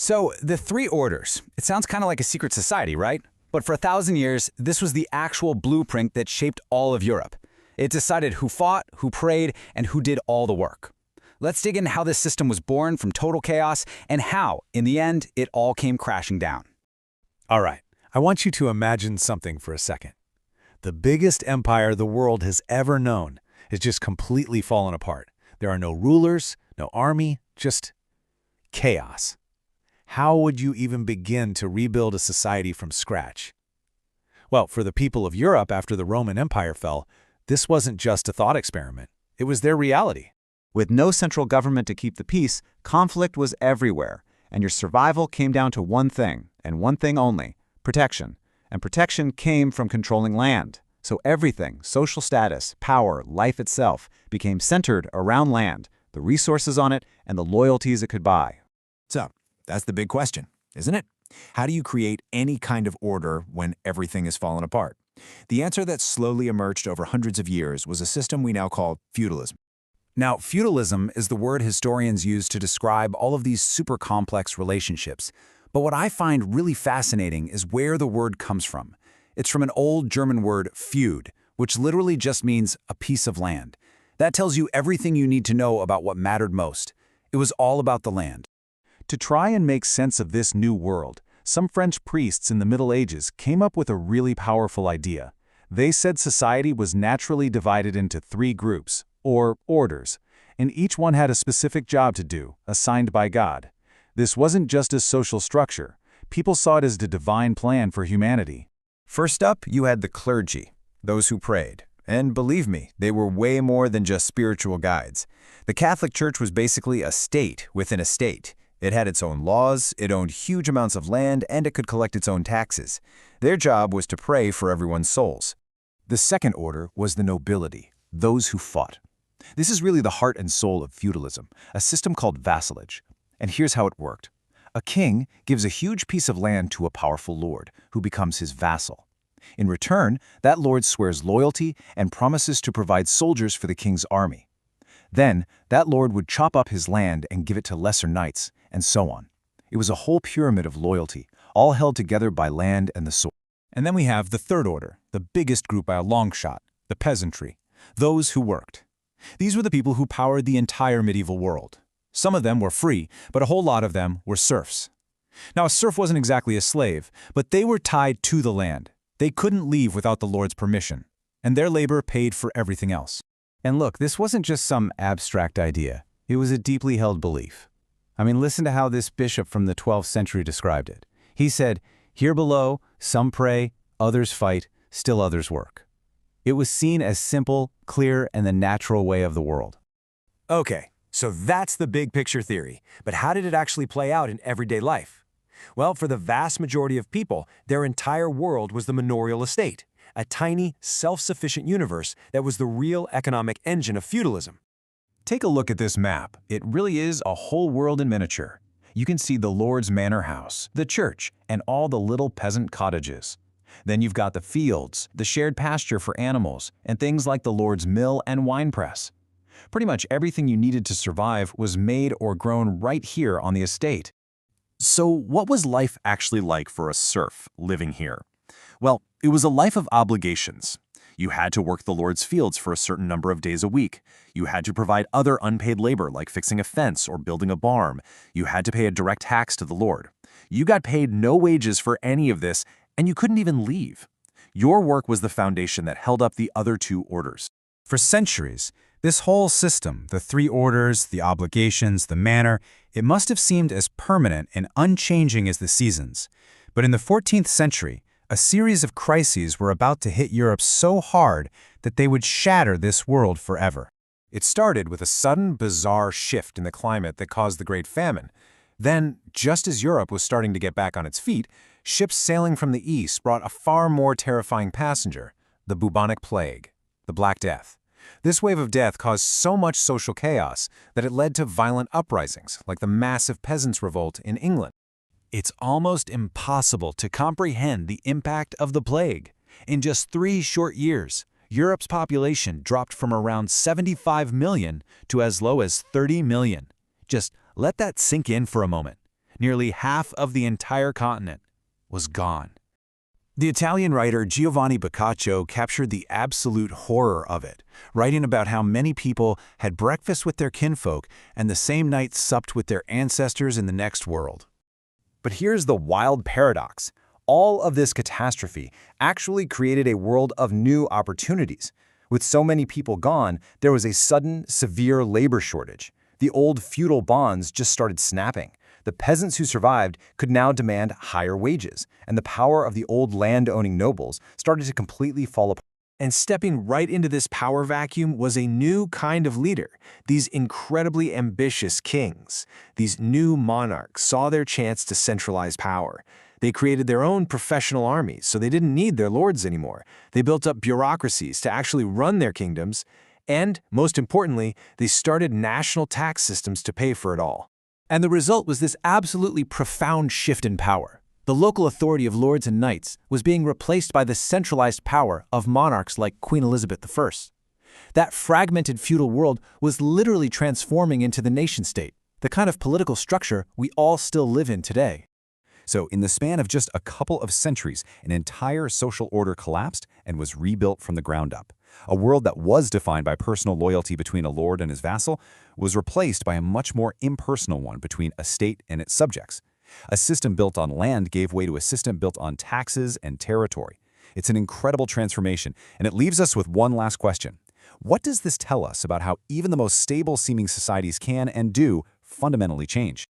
So, the three orders. It sounds kind of like a secret society, right? But for 1,000 years, this was the actual blueprint that shaped all of Europe. It decided who fought, who prayed, and who did all the work. Let's dig into how this system was born from total chaos and how, in the end, it all came crashing down. All right, I want you to imagine something for a second. The biggest empire the world has ever known has just completely fallen apart. There are no rulers, no army, just chaos. How would you even begin to rebuild a society from scratch? Well, for the people of Europe after the Roman Empire fell, this wasn't just a thought experiment. It was their reality. With no central government to keep the peace, conflict was everywhere, and your survival came down to one thing, and one thing only: protection. And protection came from controlling land. So everything, social status, power, life itself, became centered around land, the resources on it, and the loyalties it could buy. So, that's the big question, isn't it? How do you create any kind of order when everything is fallen apart? The answer that slowly emerged over hundreds of years was a system we now call feudalism. Now, feudalism is the word historians use to describe all of these super complex relationships. But what I find really fascinating is where the word comes from. It's from an old German word, feud, which literally just means a piece of land. That tells you everything you need to know about what mattered most. It was all about the land. To try and make sense of this new world, some French priests in the Middle Ages came up with a really powerful idea. They said society was naturally divided into three groups, or orders, and each one had a specific job to do, assigned by God. This wasn't just a social structure. People saw it as the divine plan for humanity. First up, you had the clergy, those who prayed. And believe me, they were way more than just spiritual guides. The Catholic Church was basically a state within a state. It had its own laws, it owned huge amounts of land, and it could collect its own taxes. Their job was to pray for everyone's souls. The second order was the nobility, those who fought. This is really the heart and soul of feudalism, a system called vassalage. And here's how it worked. A king gives a huge piece of land to a powerful lord, who becomes his vassal. In return, that lord swears loyalty and promises to provide soldiers for the king's army. Then, that lord would chop up his land and give it to lesser knights, and so on. It was a whole pyramid of loyalty, all held together by land and the sword. And then we have the third order, the biggest group by a long shot, the peasantry, those who worked. These were the people who powered the entire medieval world. Some of them were free, but a whole lot of them were serfs. Now, a serf wasn't exactly a slave, but they were tied to the land. They couldn't leave without the lord's permission, and their labor paid for everything else. And look, this wasn't just some abstract idea. It was a deeply held belief. I mean, listen to how this bishop from the 12th century described it. He said, "Here below, some pray, others fight, still others work." It was seen as simple, clear, and the natural way of the world. Okay, so that's the big picture theory. But how did it actually play out in everyday life? Well, for the vast majority of people, their entire world was the Manorial Estate, a tiny, self-sufficient universe that was the real economic engine of feudalism. Take a look at this map. It really is a whole world in miniature. You can see the lord's manor house, the church, and all the little peasant cottages. Then you've got the fields, the shared pasture for animals, and things like the lord's mill and wine press. Pretty much everything you needed to survive was made or grown right here on the estate. So what was life actually like for a serf living here? Well, it was a life of obligations. You had to work the Lord's fields for a certain number of days a week. You had to provide other unpaid labor like fixing a fence or building a barn. You had to pay a direct tax to the Lord. You got paid no wages for any of this, and you couldn't even leave. Your work was the foundation that held up the other two orders. For centuries, this whole system, the three orders, the obligations, the manor, it must have seemed as permanent and unchanging as the seasons. But in the 14th century, a series of crises were about to hit Europe so hard that they would shatter this world forever. It started with a sudden, bizarre shift in the climate that caused the Great Famine. Then, just as Europe was starting to get back on its feet, ships sailing from the east brought a far more terrifying passenger, the bubonic plague, the Black Death. This wave of death caused so much social chaos that it led to violent uprisings, like the massive peasants' revolt in England. It's almost impossible to comprehend the impact of the plague. In just 3 short years, Europe's population dropped from around 75 million to as low as 30 million. Just let that sink in for a moment. Nearly half of the entire continent was gone. The Italian writer Giovanni Boccaccio captured the absolute horror of it, writing about how many people had breakfast with their kinfolk and the same night supped with their ancestors in the next world. But here's the wild paradox. All of this catastrophe actually created a world of new opportunities. With so many people gone, there was a sudden, severe labor shortage. The old feudal bonds just started snapping. The peasants who survived could now demand higher wages, and the power of the old land-owning nobles started to completely fall apart. And stepping right into this power vacuum was a new kind of leader. These incredibly ambitious kings, these new monarchs saw their chance to centralize power. They created their own professional armies, so they didn't need their lords anymore. They built up bureaucracies to actually run their kingdoms, and, most importantly, they started national tax systems to pay for it all. And the result was this absolutely profound shift in power. The local authority of lords and knights was being replaced by the centralized power of monarchs like Queen Elizabeth I. That fragmented feudal world was literally transforming into the nation-state, the kind of political structure we all still live in today. So, in the span of just a couple of centuries, an entire social order collapsed and was rebuilt from the ground up. A world that was defined by personal loyalty between a lord and his vassal was replaced by a much more impersonal one between a state and its subjects. A system built on land gave way to a system built on taxes and territory. It's an incredible transformation, and it leaves us with one last question. What does this tell us about how even the most stable-seeming societies can and do fundamentally change?